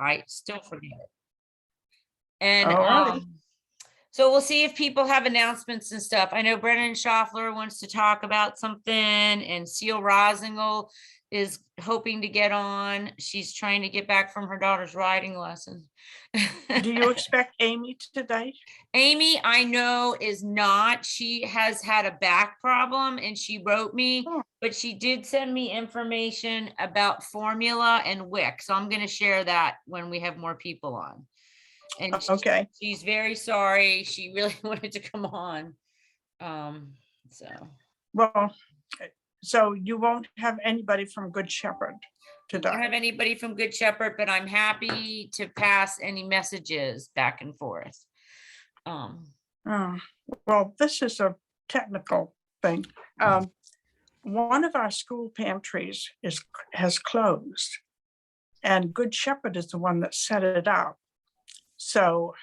I still forget it. And All right. so we'll see if people have announcements and stuff. I know Brennan Schaffler wants to talk about something, and Seal Rosengel is hoping to get on. She's trying to get back from her daughter's riding lesson. Do you expect Amy today? Amy, I know, is not. She has had a back problem and she wrote me, Oh. but she did send me information about formula and WIC. So I'm going to share that when we have more people on. And Okay. she's very sorry. She really wanted to come on. Well, so you won't have anybody from Good Shepherd I don't have today? anybody from Good Shepherd, but I'm happy to pass any messages back and forth. Well, this is a technical thing. One of our school pantries has closed, and Good Shepherd is the one that set it up. So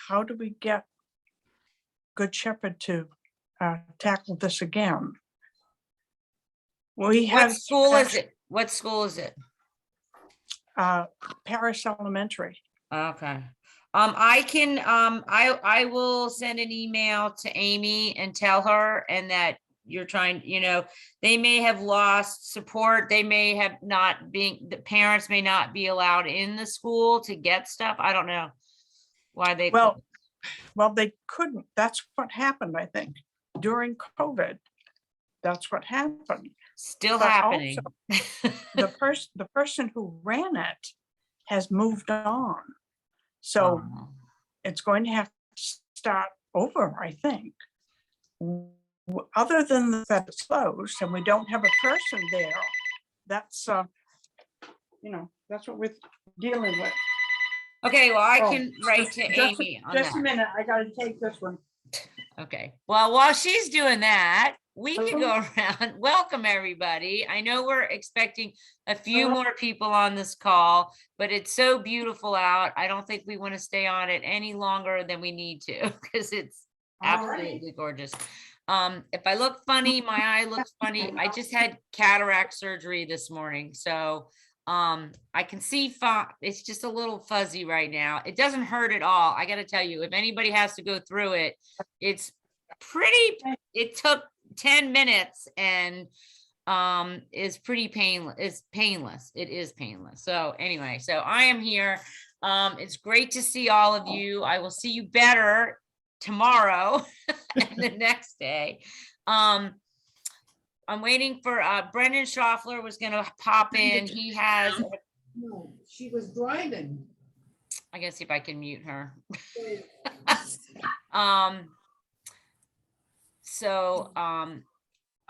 how do we get Good Shepherd to tackle this again? We What have school is it? What school is it? Paris Elementary. Okay. I will send an email to Amy and tell her, and that you're trying, they may have lost support. They may have not the parents may not be allowed in the school to get stuff. I don't know why they. Well, they couldn't. That's what happened, I think, during COVID. That's what happened. Still But happening. also, the person who ran it has moved on. So it's going to have to start over, I think. Other than the fact it's closed and we don't have a person there, that's that's what we're dealing with. Okay, well, I can write to Just Amy on a that. minute, I gotta take this one. Okay, well, while she's doing that, we can go around. Welcome, everybody. I know we're expecting a few more people on this call, but it's so beautiful out. I don't think we want to stay on it any longer than we need to, because it's absolutely gorgeous. If I look funny, my eye looks funny. I just had cataract surgery this morning, so I can see it's just a little fuzzy right now. It doesn't hurt at all. I got to tell you, if anybody has to go through it, it took 10 minutes and is pretty painless. It's painless. It is painless. So anyway, so I am here. It's great to see all of you. I will see you better tomorrow and the next day. I'm waiting for Brendan Schaffler was going to pop in. He has. No, she was driving. I gotta see if I can mute her.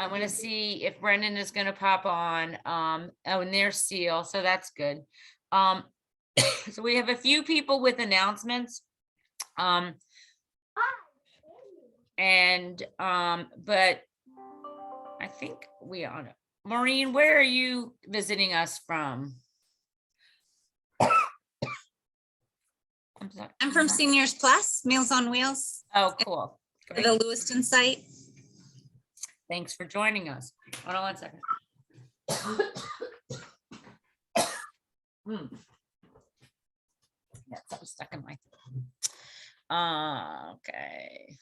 I want to see if Brendan is going to pop on. Oh, and there's Seal, so that's good. So we have a few people with announcements. But I think we ought to. Maureen, where are you visiting us from? I'm from Seniors Plus, Meals on Wheels. Oh, cool. The Lewiston site. Thanks for joining us. Hold on 1 second. That's something stuck in my throat. Okay.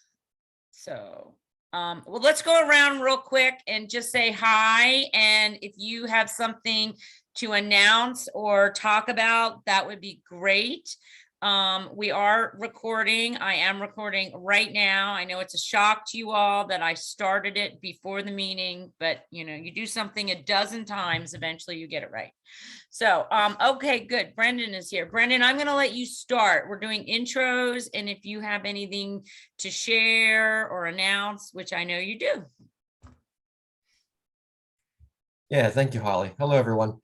So, well, let's go around real quick and just say hi. And if you have something to announce or talk about, that would be great. We are recording. I am recording right now. I know it's a shock to you all that I started it before the meeting, but you do something a dozen times, eventually you get it right. So, okay, good. Brendan is here. Brendan, I'm going to let you start. We're doing intros, and if you have anything to share or announce, which I know you do. Yeah, thank you, Holly. Hello, everyone.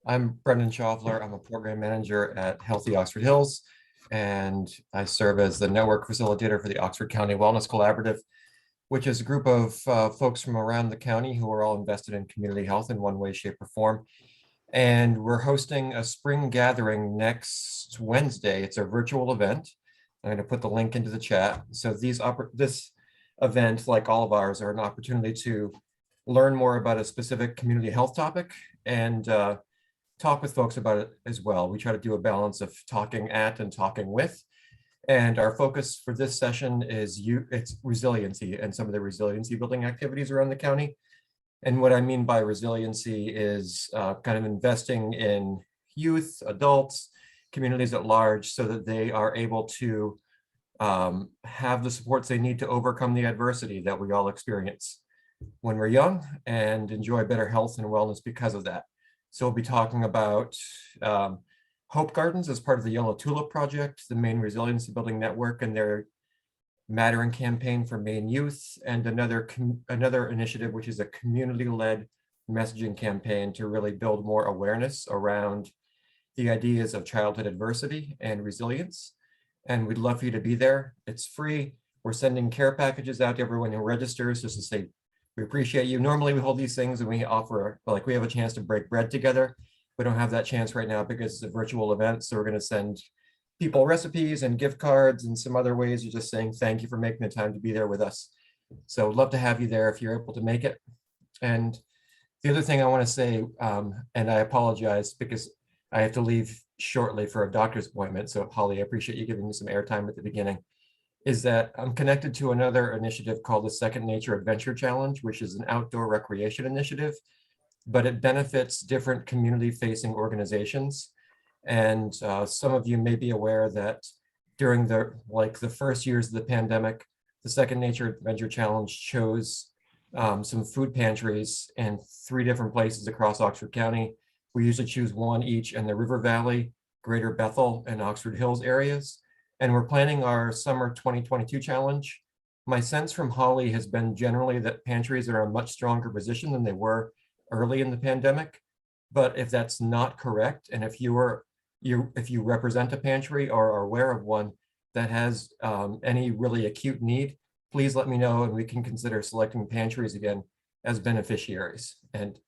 I'm Brendan Schaffler. I'm a program manager at Healthy Oxford Hills, and I serve as the network facilitator for the Oxford County Wellness Collaborative, which is a group of folks from around the county who are all invested in community health in one way, shape, or form. And we're hosting a spring gathering next Wednesday. It's a virtual event. I'm going to put the link into the chat. So this event, like all of ours, are an opportunity to learn more about a specific community health topic and talk with folks about it as well. We try to do a balance of talking at and talking with. And our focus for this session is it's resiliency and some of the resiliency building activities around the county. And what I mean by resiliency is kind of investing in youth, adults, communities at large, so that they are able to have the supports they need to overcome the adversity that we all experience when we're young and enjoy better health and wellness because of that. So we'll be talking about Hope Gardens as part of the Yellow Tulip Project, the Maine Resiliency Building Network, and their Mattering campaign for Maine youth, and another initiative, which is a community-led messaging campaign to really build more awareness around the ideas of childhood adversity and resilience. And we'd love for you to be there. It's free. We're sending care packages out to everyone who registers just to say, we appreciate you. Normally we hold these things and we offer, like we have a chance to break bread together. We don't have that chance right now because it's a virtual event. So we're going to send people recipes and gift cards and some other ways of just saying thank you for making the time to be there with us. So love to have you there if you're able to make it. And the other thing I want to say, and I apologize because I have to leave shortly for a doctor's appointment. So Holly, I appreciate you giving me some airtime at the beginning, is that I'm connected to another initiative called the Second Nature Adventure Challenge, which is an outdoor recreation initiative, but it benefits different community-facing organizations. And some of you may be aware that during the first years of the pandemic, the Second Nature Adventure Challenge chose some food pantries in 3 different places across Oxford County. We usually choose one each in the River Valley, Greater Bethel, and Oxford Hills areas. And we're planning our summer 2022 challenge. My sense from Holly has been generally that pantries are in a much stronger position than they were early in the pandemic. But if that's not correct, and if you represent a pantry or are aware of one that has any really acute need, please let me know and we can consider selecting pantries again as beneficiaries. And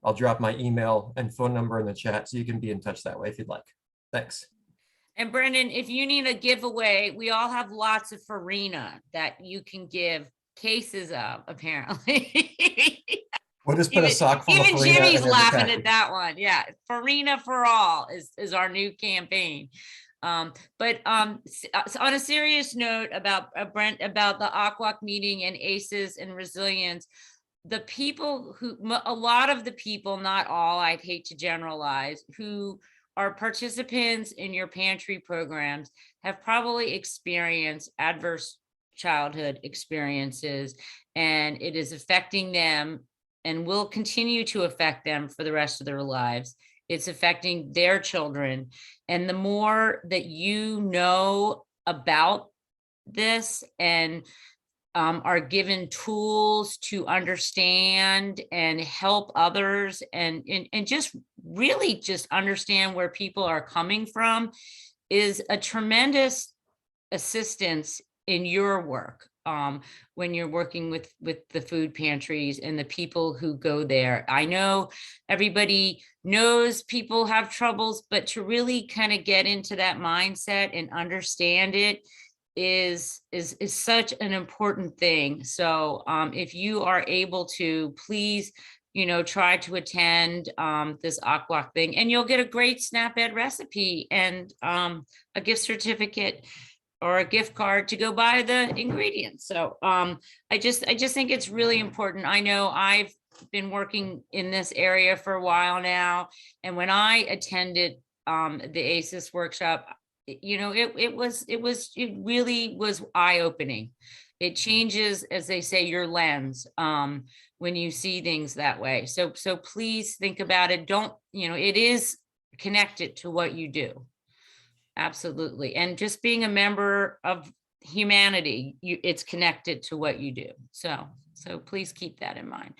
I'll drop my email and phone number in the chat so you can be in touch that way if you'd like. Thanks. And Brendan, if you need a giveaway, we all have lots of farina that you can give cases of, apparently. We'll just put a sock full of Even farina Jimmy's in every laughing package. at that one. Yeah, farina for all is our new campaign. But on a serious note about Brent, about the Aquac meeting and ACEs and resilience, the people who, a lot of the people, not all, I'd hate to generalize, who are participants in your pantry programs have probably experienced adverse childhood experiences, and it is affecting them and will continue to affect them for the rest of their lives. It's affecting their children. And the more that you know about this and are given tools to understand and help others and just really just understand where people are coming from, is a tremendous assistance in your work when you're working with the food pantries and the people who go there. I know everybody knows people have troubles, but to really kind of get into that mindset and understand it is such an important thing. So if you are able to, please, try to attend this Aquac thing, and you'll get a great SNAP Ed recipe and a gift certificate or a gift card to go buy the ingredients. So I just think it's really important. I know I've been working in this area for a while now, and when I attended the ACES workshop, it really was eye-opening. It changes, as they say, your lens when you see things that way. So please think about it. It is connected to what you do. Absolutely. And just being a member of humanity, it's connected to what you do. So please keep that in mind.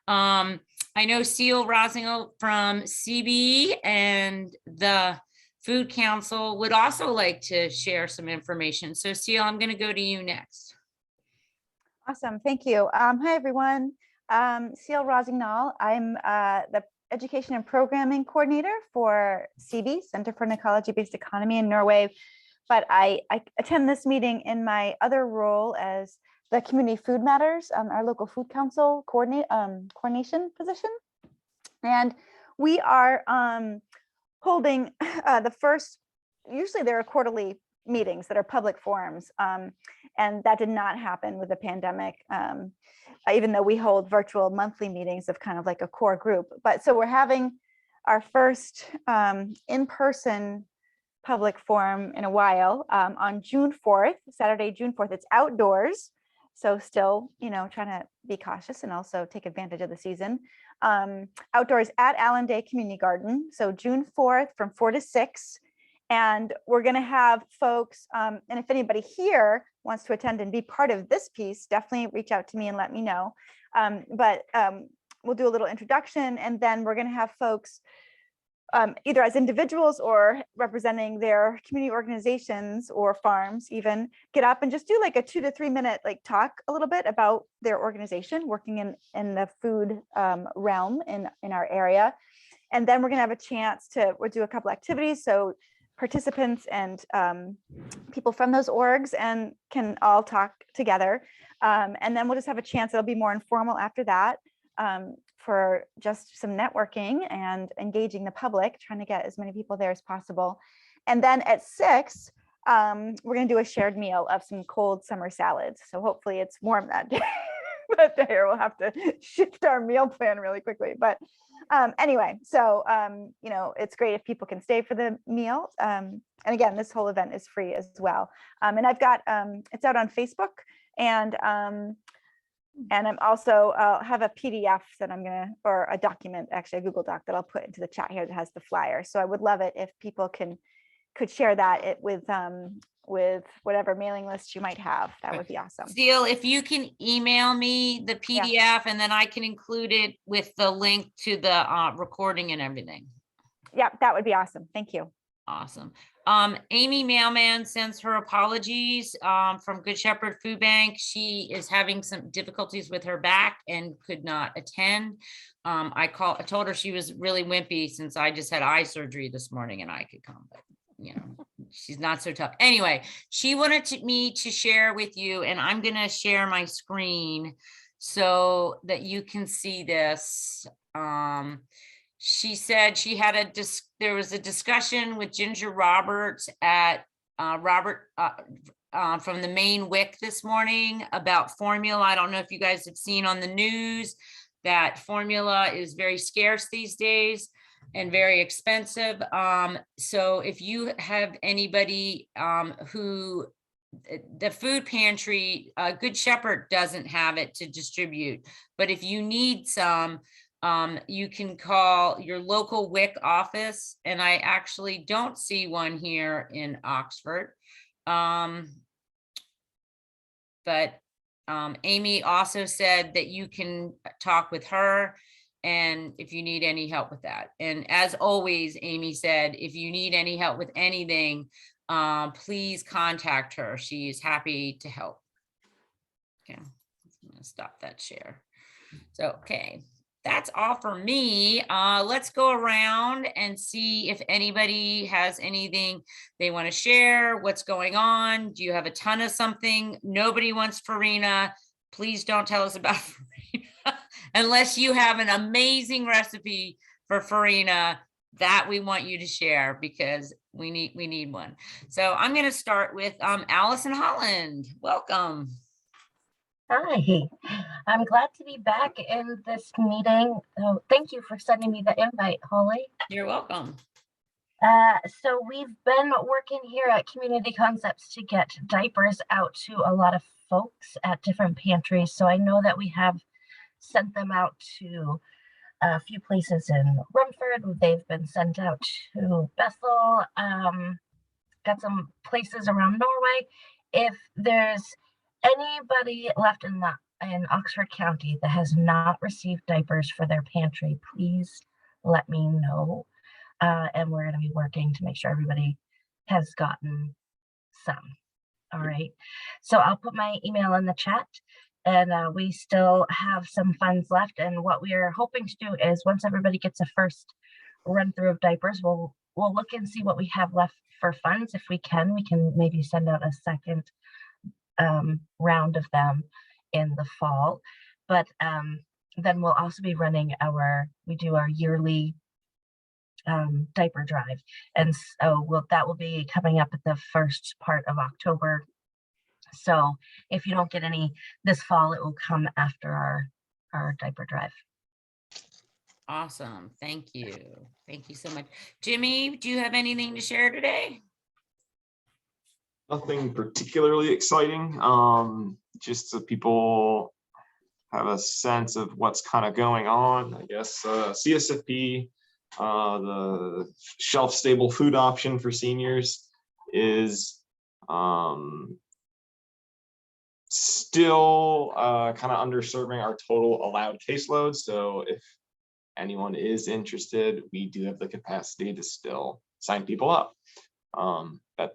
I know Seal Rosingel from CB and the Food Council would also like to share some information. So Seal, I'm going to go to you next. Awesome. Thank you. Hi, everyone. Seal Rosignol. I'm the Education and Programming Coordinator for CB, Center for an Ecology-Based Economy in Norway. But I attend this meeting in my other role as the Community Food Matters, our local food council coordination position. And we are holding the first, usually there are quarterly meetings that are public forums. And that did not happen with the pandemic, even though we hold virtual monthly meetings of kind of like a core group. But so we're having our first in-person public forum in a while on June 4th, Saturday, June 4th. It's outdoors. So still, trying to be cautious and also take advantage of the season. Outdoors at Allendale Community Garden. So June 4th from 4 to 6. And we're going to have folks, and if anybody here wants to attend and be part of this piece, definitely reach out to me and let me know. But we'll do a little introduction, and then we're going to have folks either as individuals or representing their community organizations or farms even get up and just do like a 2 to 3 minute like talk a little bit about their organization working in the food realm in our area. And then we're going to have a chance to we'll do a couple activities. So participants and people from those orgs and can all talk together. And then we'll just have a chance, it'll be more informal after that for just some networking and engaging the public, trying to get as many people there as possible. And then at 6, we're gonna do a shared meal of some cold summer salads. So hopefully it's warm that day. But there we'll have to shift our meal plan really quickly. But anyway, so, it's great if people can stay for the meal. And again, this whole event is free as well. And I've got, it's out on Facebook and I'm also, I'll have a PDF that or a document, actually a Google Doc that I'll put into the chat here that has the flyer. So I would love it if people could share that with whatever mailing list you might have. That would be awesome. Seal, if you can email me the PDF and then I can include it with the link to the recording and everything. Yeah, that would be awesome. Thank you. Awesome. Amy Mailman sends her apologies from Good Shepherd Food Bank. She is having some difficulties with her back and could not attend. I told her she was really wimpy since I just had eye surgery this morning and I could come, but she's not so tough. Anyway, she wanted me to share with you, and I'm gonna share my screen so that you can see this. She said she had there was a discussion with Ginger Roberts at from the main WIC this morning about formula. I don't know if you guys have seen on the news that formula is very scarce these days and very expensive. So if you have anybody who the food pantry, Good Shepherd doesn't have it to distribute, but if you need some, you can call your local WIC office, and I actually don't see one here in Oxford. But Amy also said that you can talk with her and if you need any help with that. And as always, Amy said, if you need any help with anything, please contact her. She is happy to help. Okay, I'm gonna stop that share. So, okay. That's all for me. Let's go around and see if anybody has anything they want to share. What's going on? Do you have a ton of something? Nobody wants farina. Please don't tell us about farina unless you have an amazing recipe for farina that we want you to share, because we need one. So I'm going to start with Allison Holland. Welcome. Hi, I'm glad to be back in this meeting. Thank you for sending me the invite, Holly. You're welcome. So we've been working here at Community Concepts to get diapers out to a lot of folks at different pantries. So I know that we have sent them out to a few places in Rumford. They've been sent out to Bethel, got some places around Norway. If there's anybody left in Oxford County that has not received diapers for their pantry, please let me know. And we're going to be working to make sure everybody has gotten some. All right. So I'll put my email in the chat, and we still have some funds left. And what we are hoping to do is once everybody gets a first run through of diapers, we'll look and see what we have left for funds. If we can maybe send out a second round of them in the fall. But then we'll also be running we do our yearly diaper drive. And so that will be coming up at the first part of October. So if you don't get any this fall, it will come after our diaper drive. Awesome. Thank you. Thank you so much. Jimmy, do you have anything to share today? Nothing particularly exciting. Just so people have a sense of what's kind of going on. I guess CSFP, the shelf stable food option for seniors, is still kind of underserving our total allowed caseload. So if anyone is interested, we do have the capacity to still sign people up. That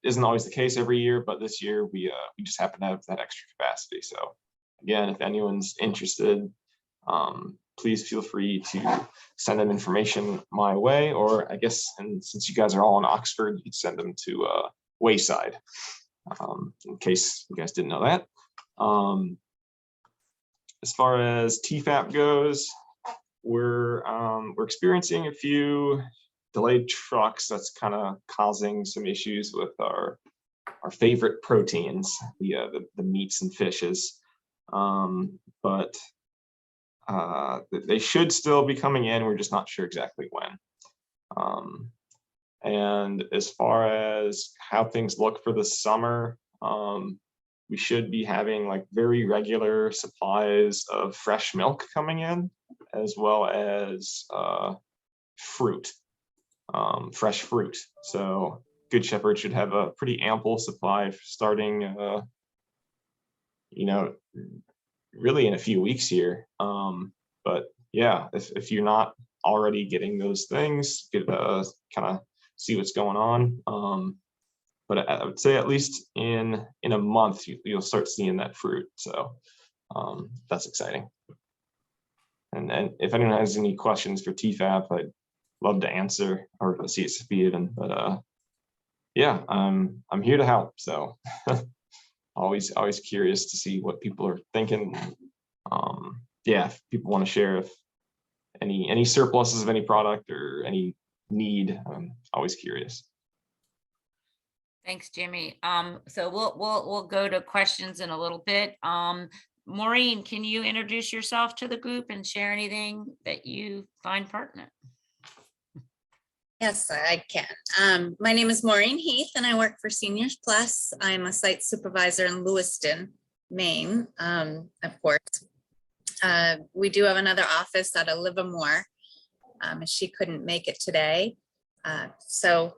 isn't always the case every year, but this year we just happen to have that extra capacity. So again, if anyone's interested, please feel free to send them information my way, or I guess, and since you guys are all in Oxford, you could send them to Wayside, in case you guys didn't know that. As far as TFAP goes, we're experiencing a few delayed trucks. That's kind of causing some issues with our favorite proteins, the meats and fishes. But they should still be coming in. We're just not sure exactly when. And as far as how things look for the summer, we should be having like very regular supplies of fresh milk coming in, as well as fruit, fresh fruit. So Good Shepherd should have a pretty ample supply starting, really in a few weeks here. But yeah, if you're not already getting those things, you could kind of see what's going on. But I would say at least in a month, you'll start seeing that fruit. So that's exciting. And then if anyone has any questions for TFAP, I'd love to answer, or the CSFP even. But yeah, I'm here to help. So always curious to see what people are thinking. Yeah, if people want to share if any surpluses of any product or any need, I'm always curious. Thanks, Jimmy. So we'll go to questions in a little bit. Maureen, can you introduce yourself to the group and share anything that you find pertinent? Yes, I can. My name is Maureen Heath and I work for Seniors Plus. I'm a site supervisor in Lewiston, Maine, of course. We do have another office out of Livermore. She couldn't make it today. So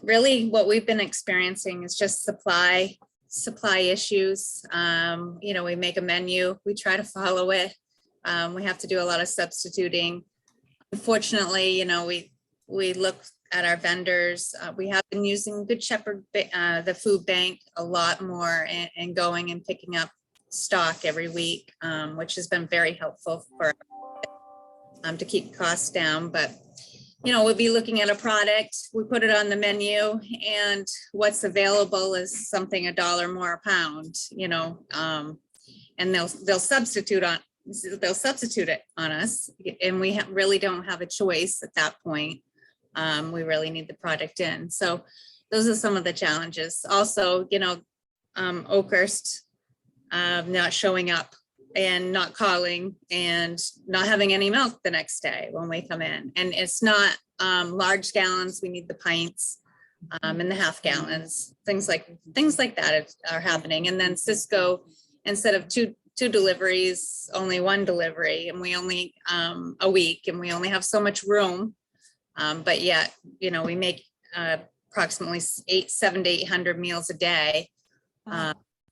really what we've been experiencing is just supply issues. We make a menu, we try to follow it. We have to do a lot of substituting. Unfortunately, we look at our vendors. We have been using Good Shepherd, the food bank, a lot more, and going and picking up stock every week, which has been very helpful for to keep costs down. But we'll be looking at a product, we put it on the menu, and what's available is something $1 more a pound, and they'll substitute it on us, and we really don't have a choice at that point. We really need the product in. So those are some of the challenges. Also, Oakhurst not showing up and not calling and not having any milk the next day when we come in. And it's not large gallons, we need the pints and the half gallons, things like that are happening. And then Cisco, instead of two deliveries, only one delivery, and we only a week, and we only have so much room. But yet, we make approximately 700 to 800 meals a day.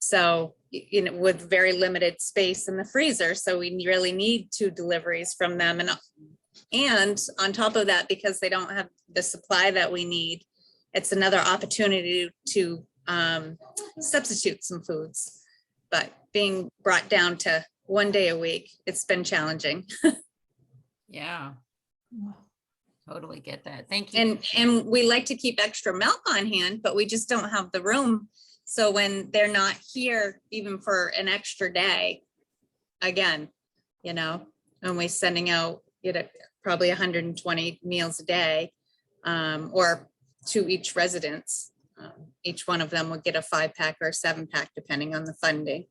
So, with very limited space in the freezer. So we really need 2 deliveries from them. And on top of that, because they don't have the supply that we need, it's another opportunity to substitute some foods. But being brought down to 1 day a week, it's been challenging. Yeah. Totally get that. Thank you. And we like to keep extra milk on hand, but we just don't have the room. So when they're not here, even for an extra day, again, and we're sending out, probably 120 meals a day, or to each residence. Each one of them would get a 5-pack or a 7-pack, depending on the funding.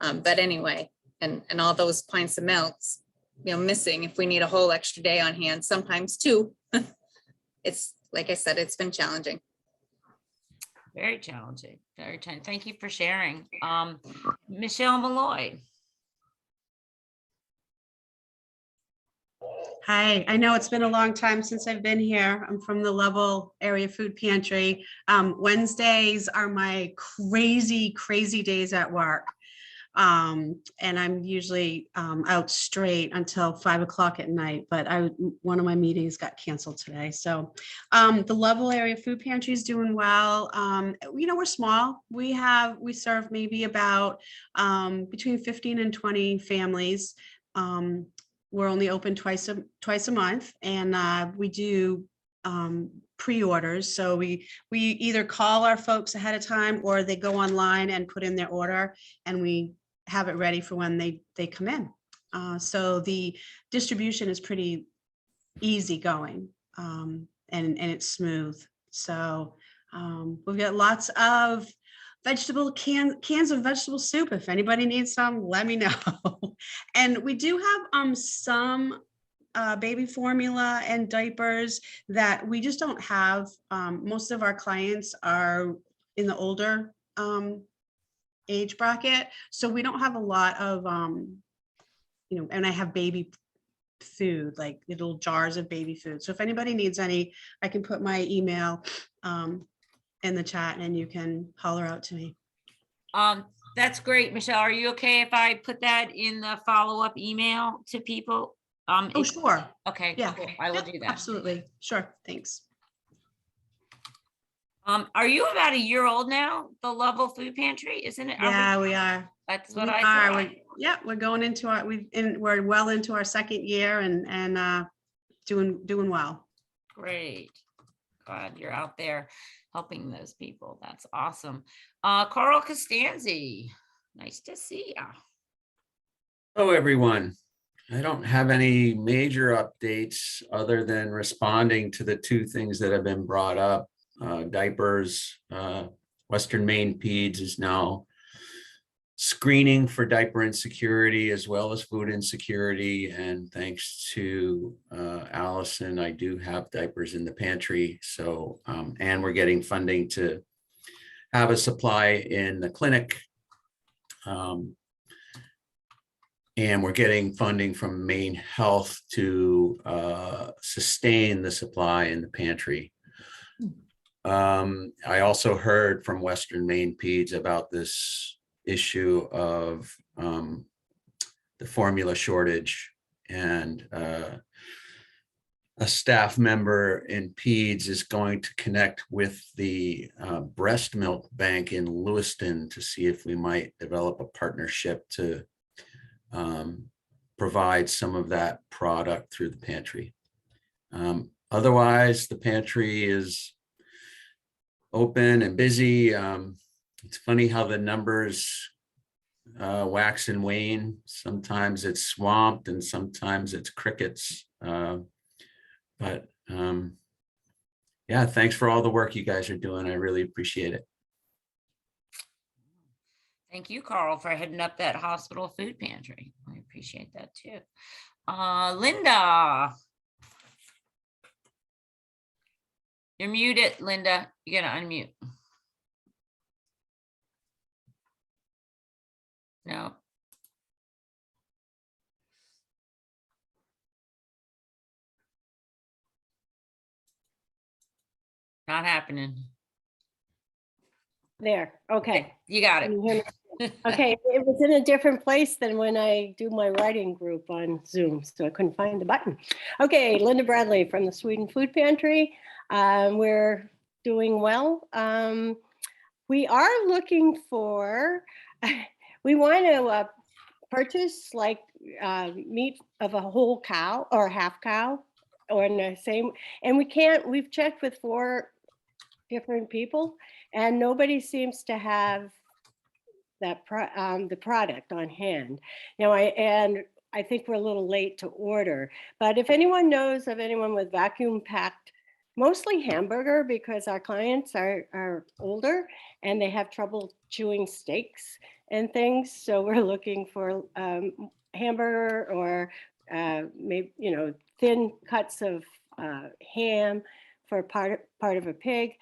But anyway, and all those pints of milks, missing if we need a whole extra day on hand, sometimes 2. It's, like I said, it's been challenging. Very challenging, very challenging. Thank you for sharing. Michelle Malloy. Hi, I know it's been a long time since I've been here. I'm from the Lovell Area Food Pantry. Wednesdays are my crazy days at work. And I'm usually out straight until 5 o'clock at night, but one of my meetings got canceled today. So the Lovell Area Food Pantry is doing well. We're small. We serve maybe about between 15 and 20 families. We're only open twice a month, and we do pre-orders. So we either call our folks ahead of time, or they go online and put in their order, and we have it ready for when they come in. So the distribution is pretty easy going, and it's smooth. So we've got lots of cans of vegetable soup. If anybody needs some, let me know. And we do have some baby formula and diapers that we just don't have. Most of our clients are in the older age bracket, so we don't have a lot of and I have baby food, like little jars of baby food. So if anybody needs any, I can put my email in the chat, and you can holler out to me. That's great, Michelle. Are you okay if I put that in the follow-up email to people? Oh, sure. Okay, Yeah. cool. I will Yep, do that. absolutely. Sure. Thanks. Are you about a year old now? The Lovell Food Pantry, isn't it? Yeah, we are. That's what We I are. thought. We're going into we're well into our second year, and doing well. Great. Glad you're out there helping those people. That's awesome. Carl Costanzi, nice to see you. Hello, everyone. I don't have any major updates other than responding to the 2 things that have been brought up. Diapers, Western Maine Peds is now screening for diaper insecurity as well as food insecurity. And thanks to Allison, I do have diapers in the pantry. So, and we're getting funding to have a supply in the clinic. And we're getting funding from Maine Health to sustain the supply in the pantry. I also heard from Western Maine Peds about this issue of the formula shortage, and a staff member in Peds is going to connect with the breast milk bank in Lewiston to see if we might develop a partnership to provide some of that product through the pantry. Otherwise, the pantry is open and busy. It's funny how the numbers wax and wane. Sometimes it's swamped and sometimes it's crickets. But yeah, thanks for all the work you guys are doing. I really appreciate it. Thank you, Carl, for heading up that hospital food pantry. I appreciate that too. Linda. You're muted, Linda. You gotta unmute. No. Not happening. There, okay. You got Can you hear it. me? Okay, it was in a different place than when I do my writing group on Zoom, so I couldn't find the button. Okay, Linda Bradley from the Sweden Food Pantry. We're doing well. We are looking for, we want to purchase like meat of a whole cow or half cow, or in the same, and we've checked with 4 different people, and nobody seems to have that the product on hand. And I think we're a little late to order. But if anyone knows of anyone with vacuum packed, mostly hamburger, because our clients are older and they have trouble chewing steaks and things. So we're looking for hamburger or maybe, thin cuts of ham for part of a pig.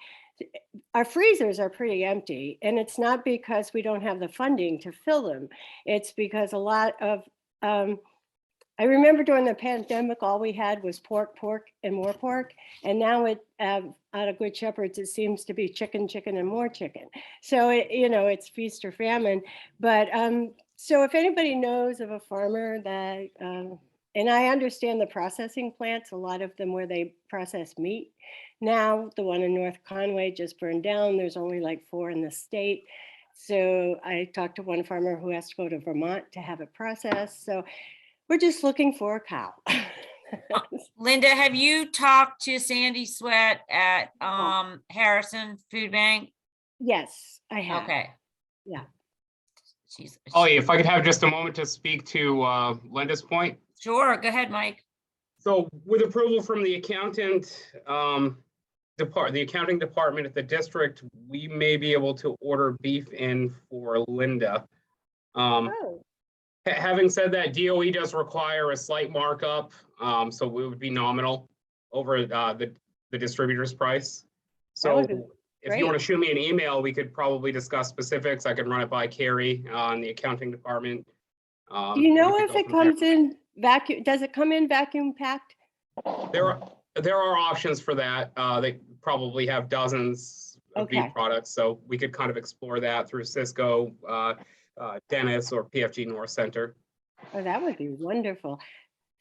Our freezers are pretty empty, and it's not because we don't have the funding to fill them. It's because a lot of, I remember during the pandemic, all we had was pork, and more pork. And now out of Good Shepherds, it seems to be chicken, and more chicken. So, it's feast or famine. But so if anybody knows of a farmer that, and I understand the processing plants, a lot of them where they process meat. Now, the one in North Conway just burned down. There's only like 4 in the state. So I talked to one farmer who has to go to Vermont to have it processed. So we're just looking for a cow. Linda, have you talked to Sandy Sweat at Harrison Food Bank? Yes, I have. Okay. Yeah. Holly, if I could have just a moment to speak to Linda's point. Sure, go ahead, Mike. So with approval from the accountant, the accounting department at the district, we may be able to order beef in for Linda. Having said that, DOE does require a slight markup, so it would be nominal over the distributor's price. So if you want to shoot me an email, we could probably discuss specifics. I could run it by Carrie on the accounting department. Do you know if it comes in vacuum? Does it come in vacuum packed? There are options for that. They probably have dozens of beef products, so we could kind of explore that through Cisco, Dennis, or PFG North Center. Oh, that would be wonderful.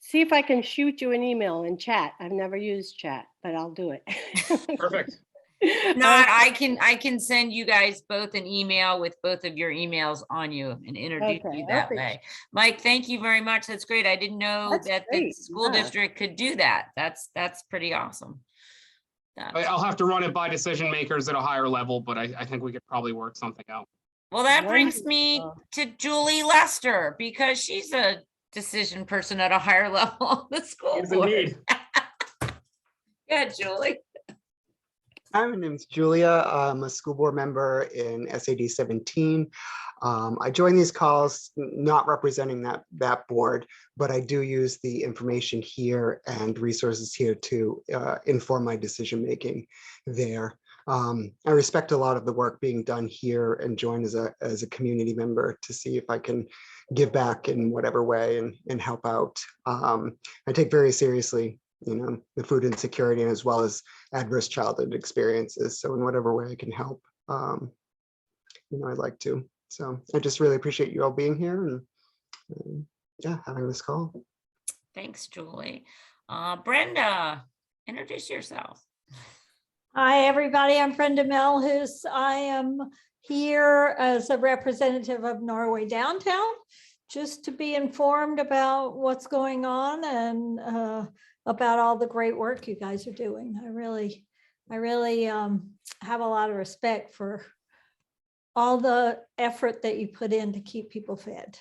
See if I can shoot you an email in chat. I've never used chat, but I'll do it. Perfect. Not, I can send you guys both an email with both of your emails on you and introduce you that way. Mike, thank you very much. That's great. I didn't know that the school district could do that. That's pretty awesome. I'll have to run it by decision makers at a higher level, but I think we could probably work something out. Well, that brings me to Julie Lester, because she's a decision person at a higher level on the school board. Indeed. Yeah, Julie. Hi, my name is Julia. I'm a school board member in SAD 17. I join these calls not representing that board, but I do use the information here and resources here to inform my decision making there. I respect a lot of the work being done here and join as a community member to see if I can give back in whatever way and help out. I take very seriously the food insecurity as well as adverse childhood experiences. So in whatever way I can help, I'd like to. So I just really appreciate you all being here and having this call. Thanks, Julie. Brenda, introduce yourself. Hi, everybody. I'm Brenda Melhus. I am here as a representative of Norway Downtown, just to be informed about what's going on and about all the great work you guys are doing. I really have a lot of respect for all the effort that you put in to keep people fed.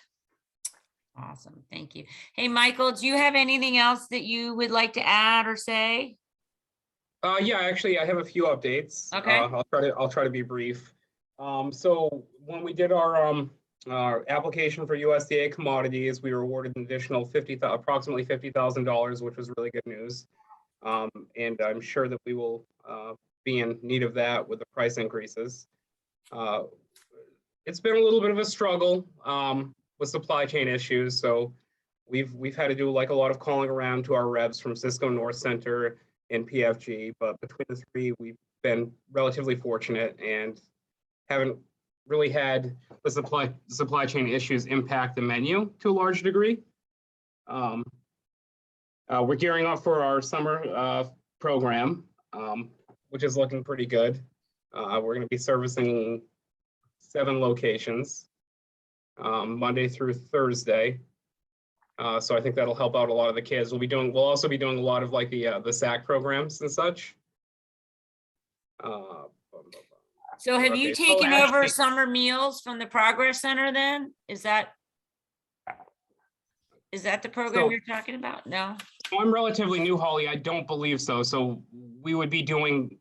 Awesome. Thank you. Hey, Michael, do you have anything else that you would like to add or say? Yeah, actually, I have a few updates. Okay. I'll try to be brief. So when we did our application for USDA commodities, we were awarded an additional approximately $50,000, which was really good news. And I'm sure that we will be in need of that with the price increases. It's been a little bit of a struggle with supply chain issues. So we've had to do like a lot of calling around to our reps from Cisco North Center and PFG, but between the three, we've been relatively fortunate and haven't really had the supply chain issues impact the menu to a large degree. We're gearing up for our summer program, which is looking pretty good. We're going to be servicing 7 locations, Monday through Thursday. So I think that'll help out a lot of the kids. We'll also be doing a lot of like the SAC programs and such. So have you taken over summer meals from the Progress Center then? Is that? Is that the program So- you're talking about? No? I'm relatively new, Holly. I don't believe so. So we would be doing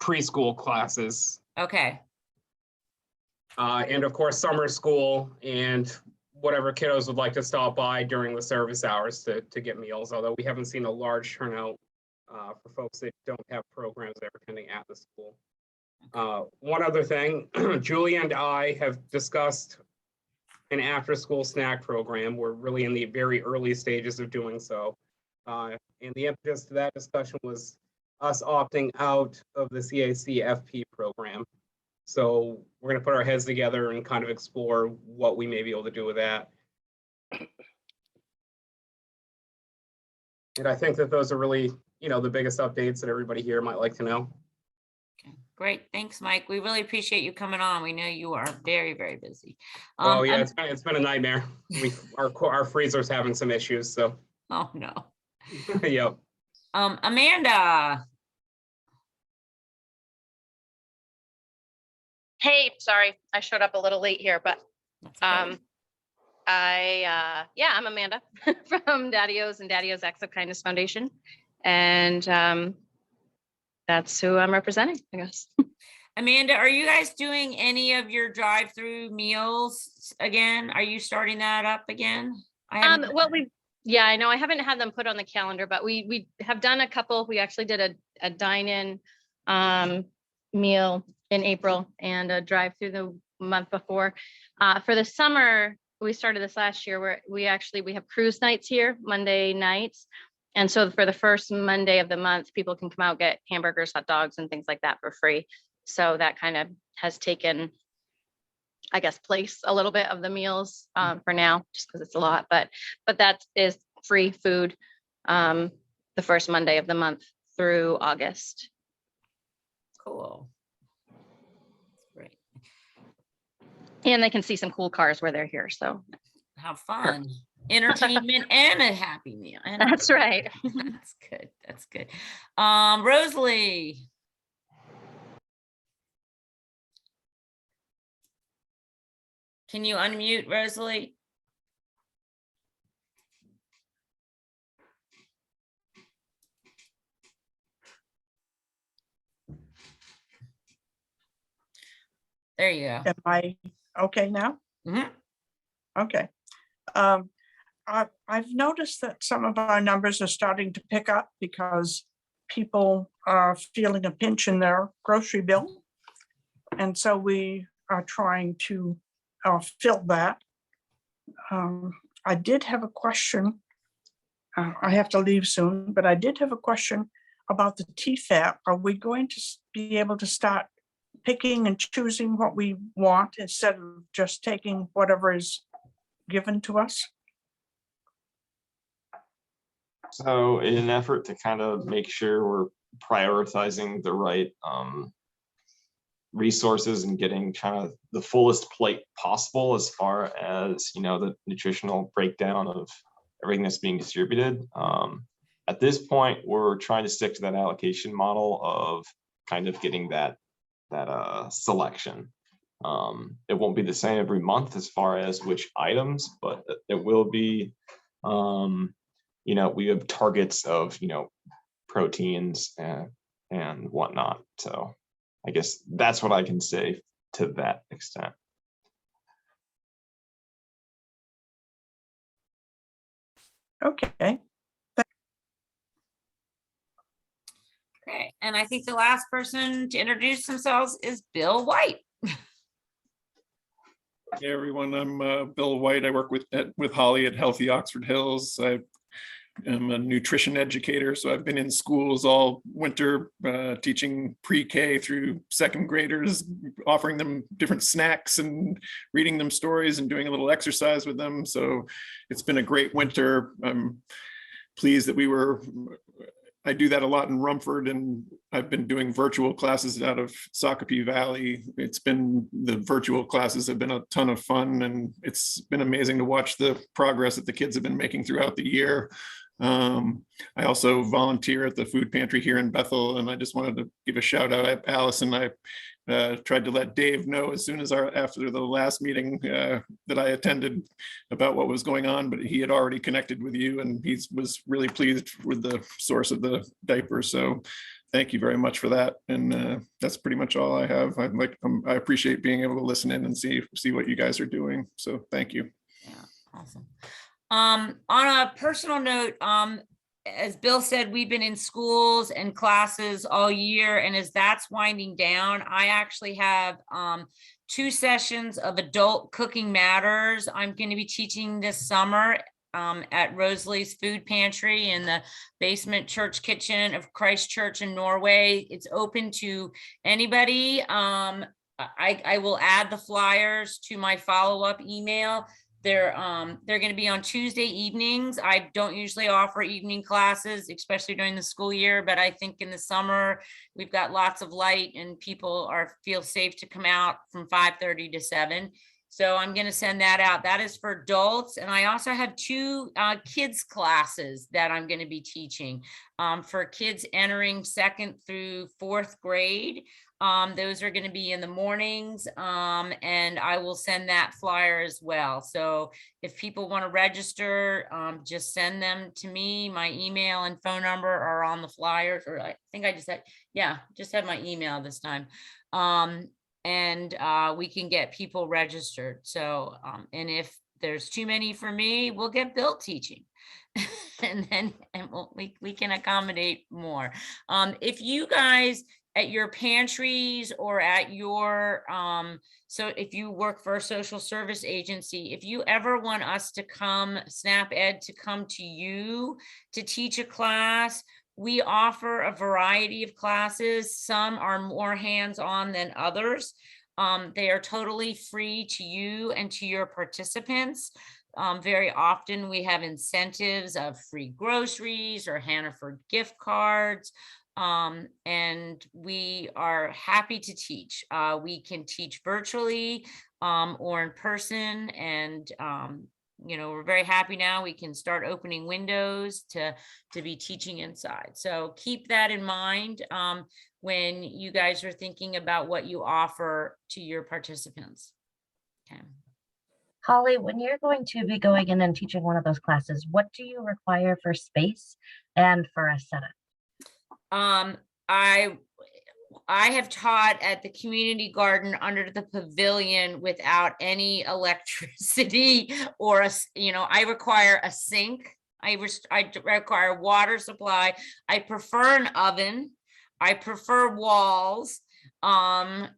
preschool classes. Okay, And of course, summer school and whatever kiddos would like to stop by during the service hours to get meals, although we haven't seen a large turnout for folks that don't have programs that are attending at the school. One other thing, Julie and I have discussed an after-school snack program. We're really in the very early stages of doing so. And the impetus to that discussion was us opting out of the CAC FP program. So we're going to put our heads together and kind of explore what we may be able to do with that. And I think that those are really, the biggest updates that everybody here might like to know. great. Thanks, Mike. We really appreciate you coming on. We know you are very, very busy. Oh yeah, it's been a nightmare. Our freezer's having some issues, so. Oh, no. Yep. Amanda, Hey, sorry, I showed up a little late here, but that's okay. I'm Amanda from Daddy-O's and Daddy-O's Acts of Kindness Foundation. And that's who I'm representing, I guess. Amanda, are you guys doing any of your drive-through meals again? Are you starting that up again? Well, I know I haven't had them put on the calendar, but we have done a couple. We actually did a dine-in meal in April and a drive-through the month before. For the summer, we started this last year where we have cruise nights here, Monday nights. And so for the first Monday of the month, people can come out, get hamburgers, hot dogs, and things like that for free. So that kind of has taken, I guess, place a little bit of the meals for now, just because it's a lot. But that is free food the first Monday of the month through August. Cool. Great. And they can see some cool cars where they're here. So have fun. Entertainment and a happy meal. That's right. That's good. That's good. Rosalie. Can you unmute, Rosalie? There you go. Am I okay now? Mhm. Okay. I've noticed that some of our numbers are starting to pick up because people are feeling a pinch in their grocery bill. And so we are trying to fill that. I did have a question. I have to leave soon, but I did have a question about the TFAP. Are we going to be able to start picking and choosing what we want instead of just taking whatever is given to us? So in an effort to kind of make sure we're prioritizing the right resources and getting kind of the fullest plate possible as far as, the nutritional breakdown of everything that's being distributed. At this point, we're trying to stick to that allocation model of kind of getting that selection. It won't be the same every month as far as which items, but it will be, we have targets of, proteins and whatnot. So I guess that's what I can say to that extent. Okay. Okay, and I think the last person to introduce themselves is Bill White. Hey everyone, I'm Bill White. I work with Holly at Healthy Oxford Hills. I am a nutrition educator, so I've been in schools all winter teaching pre-K through second graders, offering them different snacks and reading them stories and doing a little exercise with them. So it's been a great winter. I'm pleased that I do that a lot in Rumford, and I've been doing virtual classes out of Shakopee Valley. The virtual classes have been a ton of fun, and it's been amazing to watch the progress that the kids have been making throughout the year. I also volunteer at the food pantry here in Bethel, and I just wanted to give a shout out. Allison, I tried to let Dave know as soon as after the last meeting that I attended about what was going on, but he had already connected with you and he was really pleased with the source of the diaper. So thank you very much for that. And that's pretty much all I have. I appreciate being able to listen in and see what you guys are doing. So thank you. Yeah, awesome. On a personal note, as Bill said, we've been in schools and classes all year, and as that's winding down, I actually have 2 sessions of adult cooking matters. I'm going to be teaching this summer at Rosalie's Food Pantry in the basement church kitchen of Christ Church in Norway. It's open to anybody. I will add the flyers to my follow-up email. They're going to be on Tuesday evenings. I don't usually offer evening classes, especially during the school year, but I think in the summer we've got lots of light and people feel safe to come out from 5:30 to 7. So I'm going to send that out. That is for adults. And I also have 2 kids classes that I'm going to be teaching for kids entering 2nd through 4th grade. Those are going to be in the mornings, and I will send that flyer as well. So if people want to register, just send them to me. My email and phone number are on the flyers, or I think I just had, yeah, just have my email this time. And we can get people registered. So, and if there's too many for me, we'll get Bill teaching. and we can accommodate more. If you guys at your pantries or at your, so if you work for a social service agency, if you ever want us to come, SNAP Ed to come to you to teach a class, we offer a variety of classes. Some are more hands-on than others. They are totally free to you and to your participants. Very often we have incentives of free groceries or Hannaford gift cards. And we are happy to teach. We can teach virtually or in person. And, you know, we're very happy now. We can start opening windows to be teaching inside. So keep that in mind when you guys are thinking about what you offer to your participants. Okay. Holly, when you're going to be going in and teaching one of those classes, what do you require for space and for a setup? I have taught at the community garden under the pavilion without any electricity or I require a sink. I require water supply. I prefer an oven. I prefer walls and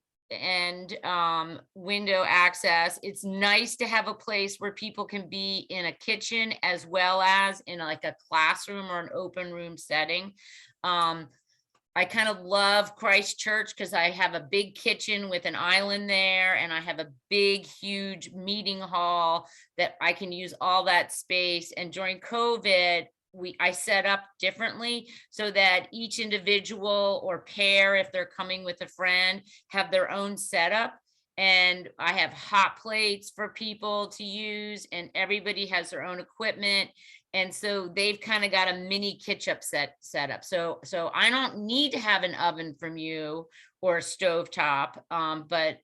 window access. It's nice to have a place where people can be in a kitchen as well as in like a classroom or an open room setting. I kind of love Christ Church because I have a big kitchen with an island there, and I have a big, huge meeting hall that I can use all that space. And during COVID, I set up differently so that each individual or pair, if they're coming with a friend, have their own setup. And I have hot plates for people to use, and everybody has their own equipment. And so they've kind of got a mini kitchen set up. So I don't need to have an oven from you or a stovetop, but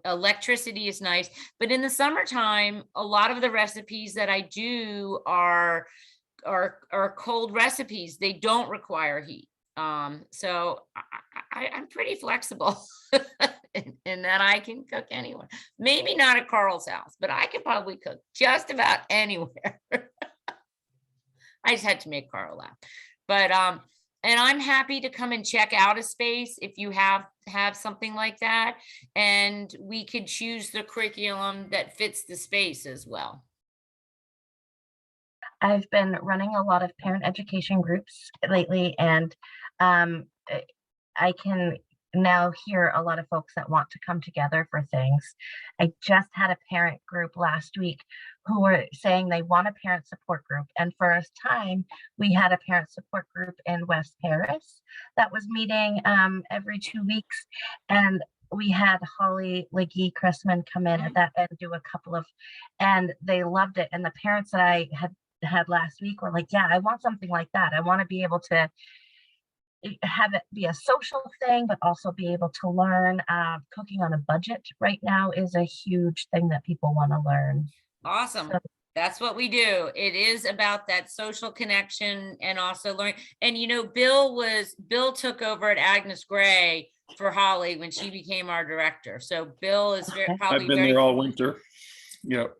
electricity is nice. But in the summertime, a lot of the recipes that I do are cold recipes. They don't require heat. So I'm pretty flexible in that I can cook anywhere. Maybe not at Carl's house, but I can probably cook just about anywhere. I just had to make Carl laugh. But and I'm happy to come and check out a space if you have something like that. And we could choose the curriculum that fits the space as well. I've been running a lot of parent education groups lately, and I can now hear a lot of folks that want to come together for things. I just had a parent group last week who were saying they want a parent support group. And for a time, we had a parent support group in West Paris that was meeting every 2 weeks. And we had Holly Legee Cressman come in at that and do a couple of, and they loved it. And the parents that I had last week were like, yeah, I want something like that. I want to be able to have it be a social thing, but also be able to learn. Cooking on a budget right now is a huge thing that people want to learn. Awesome. That's what we do. It is about that social connection and also learning. And you know, Bill took over at Agnes Gray for Holly when she became our director. So Bill is probably I've been very there all winter. Yep.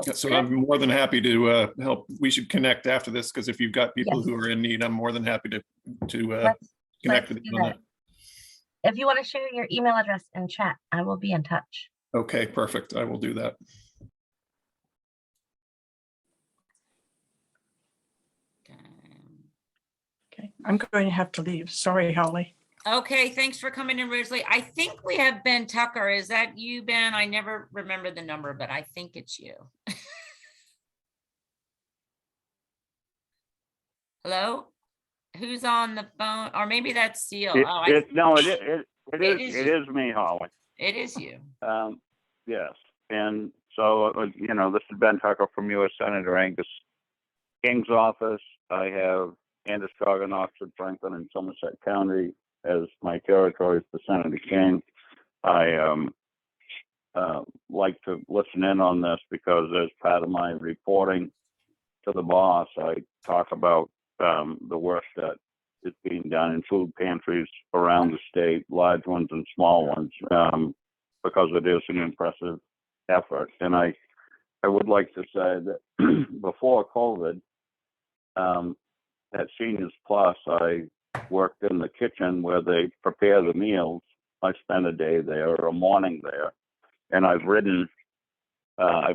Yeah, so I'm more than happy to help. We should connect after this, because if you've got people who are in need, I'm more than happy to connect with you on that. If you want to share your email address in chat, I will be in touch. Okay, perfect. I will do that. Okay, I'm going to have to leave. Sorry, Holly. Okay, thanks for coming in, Rosalie. I think we have Ben Tucker. Is that you, Ben? I never remember the number, but I think it's you. Hello? Who's on the phone? Or maybe that's Seal. It is me, Holly. It is you. Yes. And so, this is Ben Tucker from U.S. Senator Angus King's office. I have Androscoggin, Oxford, Franklin, and Somerset County as my territories for Senator King. I like to listen in on this because as part of my reporting to the boss, I talk about the work that is being done in food pantries around the state, large ones and small ones, because it is an impressive effort. And I would like to say that before COVID, at Seniors Plus, I worked in the kitchen where they prepare the meals. I spent a day there or a morning there, and I've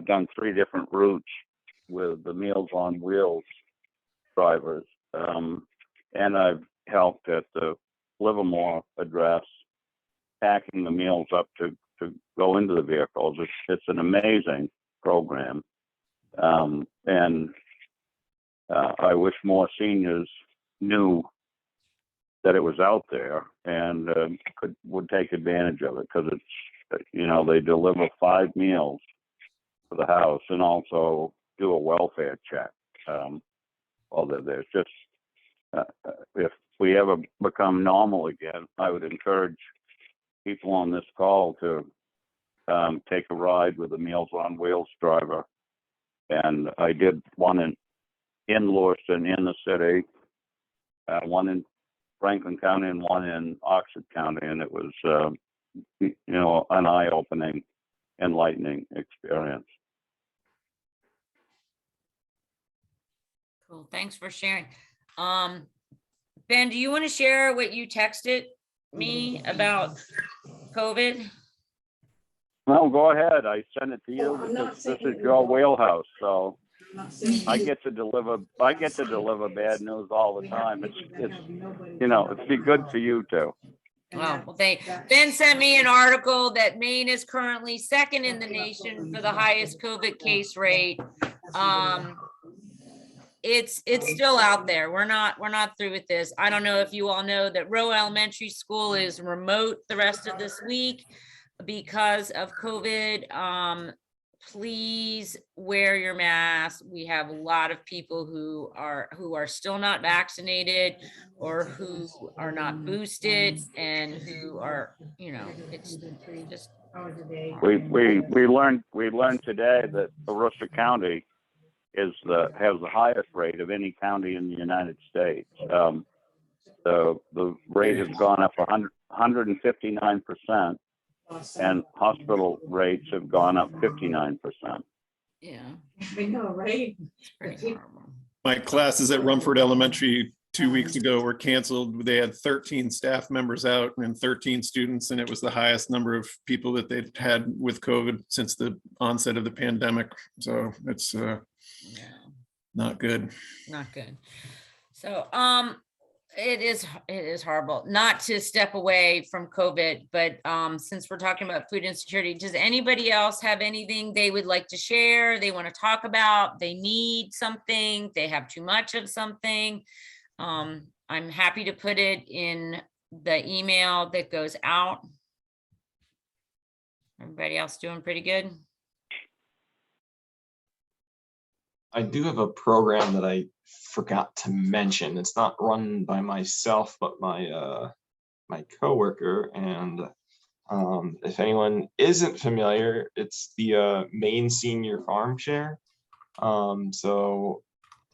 done 3 different routes with the Meals on Wheels drivers, and I've helped at the Livermore address packing the meals up to go into the vehicles. It's an amazing program, and I wish more seniors knew that it was out there and would take advantage of it, because it's, they deliver 5 meals to the house and also do a welfare check while they're there. Just if we ever become normal again, I would encourage people on this call to take a ride with a Meals on Wheels driver. And I did one in Lewiston, in the city, one in Franklin County and one in Oxford County, and it was an eye-opening, enlightening experience. Cool. Thanks for sharing. Ben, do you want to share what you texted me about COVID? Well, go ahead. I sent it to you because this is your wheelhouse. So I get to deliver bad news all the time. It'd be good for you too. Oh, well, Ben sent me an article that Maine is currently 2nd in the nation for the highest COVID case rate. It's still out there. We're not through with this. I don't know if you all know that Rowe Elementary School is remote the rest of this week because of COVID. Please wear your mask. We have a lot of people who are still not vaccinated or who are not boosted and who are, it's just. We learned today that Aroostook County has the highest rate of any county in the United States. The rate has gone up 159%. And hospital rates have gone up 59%. Yeah. I know, right? My classes at Rumford Elementary 2 weeks ago were canceled. They had 13 staff members out and 13 students, and it was the highest number of people that they'd had with COVID since the onset of the pandemic. So it's not good. Not good. So it is horrible not to step away from COVID, but since we're talking about food insecurity, does anybody else have anything they would like to share? They want to talk about, they need something, they have too much of something. I'm happy to put it in the email that goes out. Everybody else doing pretty good? I do have a program that I forgot to mention. It's not run by myself, but my my coworker. And if anyone isn't familiar, it's the Maine Senior Farm Share. So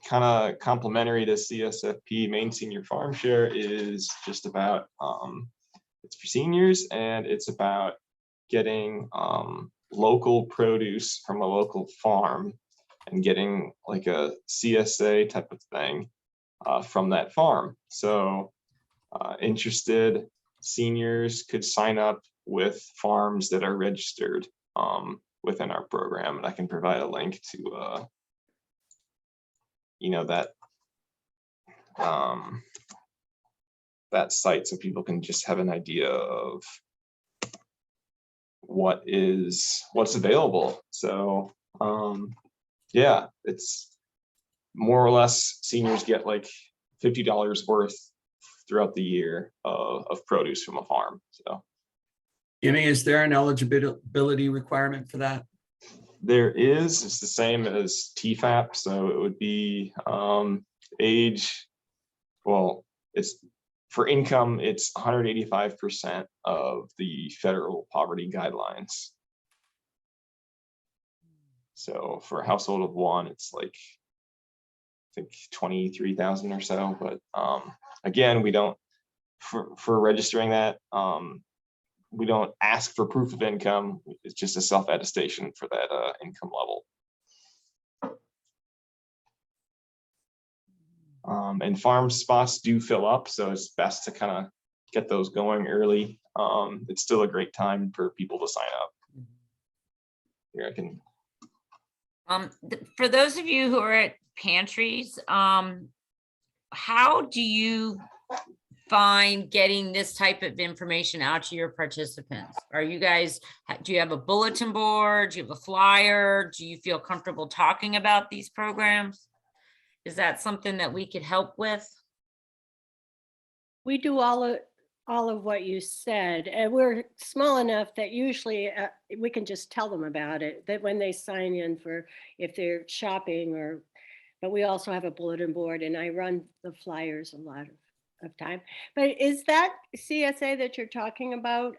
kind of complementary to CSFP, Maine Senior Farm Share is just about it's for seniors, and it's about getting local produce from a local farm and getting like a CSA type of thing from that farm. So interested seniors could sign up with farms that are registered within our program, and I can provide a link to you know, that site so people can just have an idea of what's available. So yeah, it's more or less seniors get like $50 worth throughout the year of produce from a farm. So Jimmy, is there an eligibility requirement for that? there is. It's the same as TFAP, so it would be age. Well, it's for income, it's 185% of the federal poverty guidelines. So for a household of one, it's like I think 23,000 or so. But again, we don't for registering that. We don't ask for proof of income. It's just a self-attestation for that income level. And farm spots do fill up, so it's best to kind of get those going early. It's still a great time for people to sign up. Here I can. For those of you who are at pantries, how do you find getting this type of information out to your participants? Are you guys, do you have a bulletin board? Do you have a flyer? Do you feel comfortable talking about these programs? Is that something that we could help with? We do all of what you said, and we're small enough that usually we can just tell them about it, that when they sign in for, if they're shopping or, but we also have a bulletin board, and I run the flyers a lot of time. But is that CSA that you're talking about,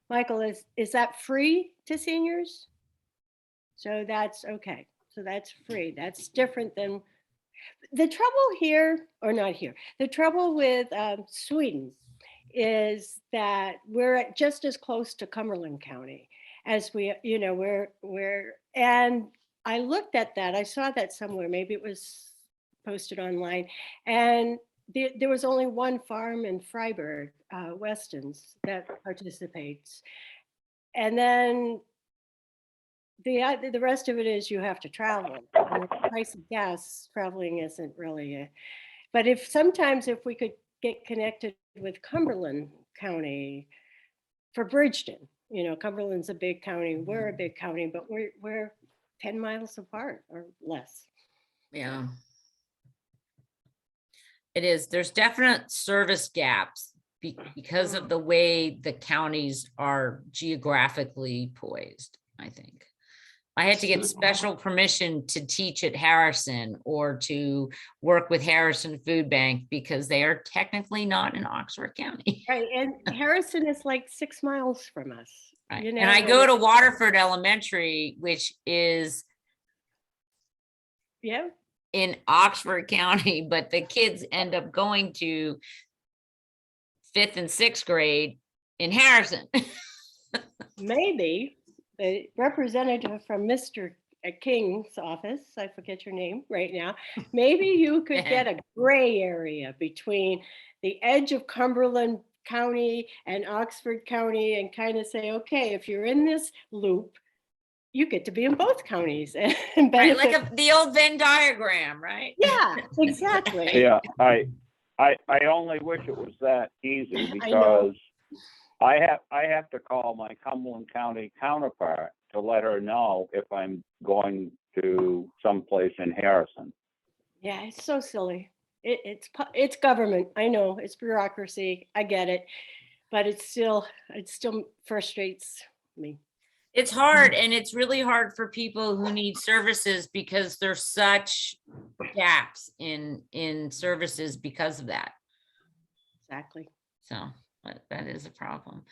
Michael, is that free to seniors? So that's okay. So that's free. That's different than the trouble here, or not here. The trouble with Sweden is that we're just as close to Cumberland County as we, you know, and I looked at that. I saw that somewhere. Maybe it was posted online, and there was only one farm in Freiburg, Weston's, that participates. And then the rest of it is you have to travel. And the price of gas, traveling isn't really but sometimes if we could get connected with Cumberland County for Bridgeton, you know, Cumberland's a big county, we're a big county, but we're 10 miles apart or less. Yeah. It is. There's definite service gaps because of the way the counties are geographically poised, I think. I had to get special permission to teach at Harrison or to work with Harrison Food Bank because they are technically not in Oxford County. Right, and Harrison is like 6 miles from us. Right. You know, and I go to Waterford Elementary, which is in Oxford County, but the kids end up going to 5th and 6th grade in Harrison. Maybe the representative from Mr. King's office, I forget your name right now, maybe you could get a gray area between the edge of Cumberland County and Oxford County and kind of say, okay, if you're in this loop, you get to be in both counties and right, benefit. like the old Venn diagram, right? Yeah, exactly. Yeah, I only wish it was that easy because I have to call my Cumberland County counterpart to let her know if I'm going to someplace in Harrison. Yeah, it's so silly. It's government. I know it's bureaucracy. I get it, but it still frustrates me. It's hard, and it's really hard for people who need services because there's such gaps in services because of that. Exactly. So that is a problem.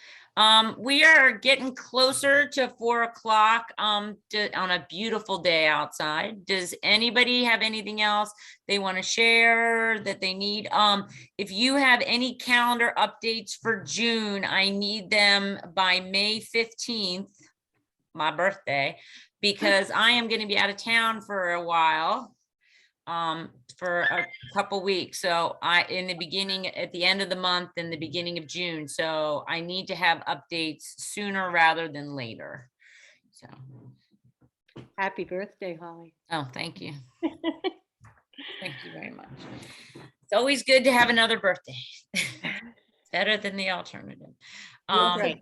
We are getting closer to 4 o'clock on a beautiful day outside. Does anybody have anything else they want to share that they need? If you have any calendar updates for June, I need them by May 15th, my birthday, because I am going to be out of town for a while. For a couple weeks. So at the end of the month and the beginning of June. So I need to have updates sooner rather than later. So. Happy birthday, Holly. Oh, thank you. Thank you very much. It's always good to have another birthday. Better than the alternative. Right.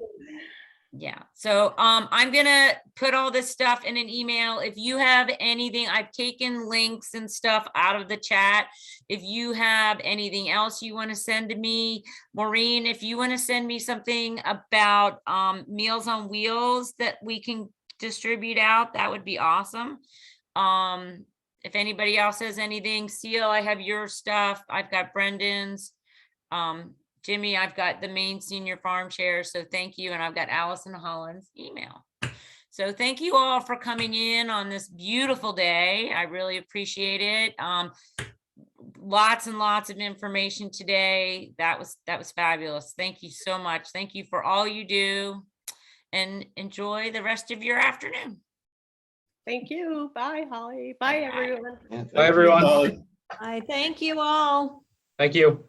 Yeah, so I'm gonna put all this stuff in an email. If you have anything, I've taken links and stuff out of the chat. If you have anything else you want to send to me, Maureen, if you want to send me something about Meals on Wheels that we can distribute out, that would be awesome. If anybody else has anything, Seal, I have your stuff. I've got Brendan's. Jimmy, I've got the Maine Senior Farm Share, so thank you. And I've got Allison Holland's email. So thank you all for coming in on this beautiful day. I really appreciate it. Lots and lots of information today. That was fabulous. Thank you so much. Thank you for all you do, and enjoy the rest of your afternoon. Thank you. Bye, Holly. Bye, everyone. Bye, everyone. I thank you all. Thank you.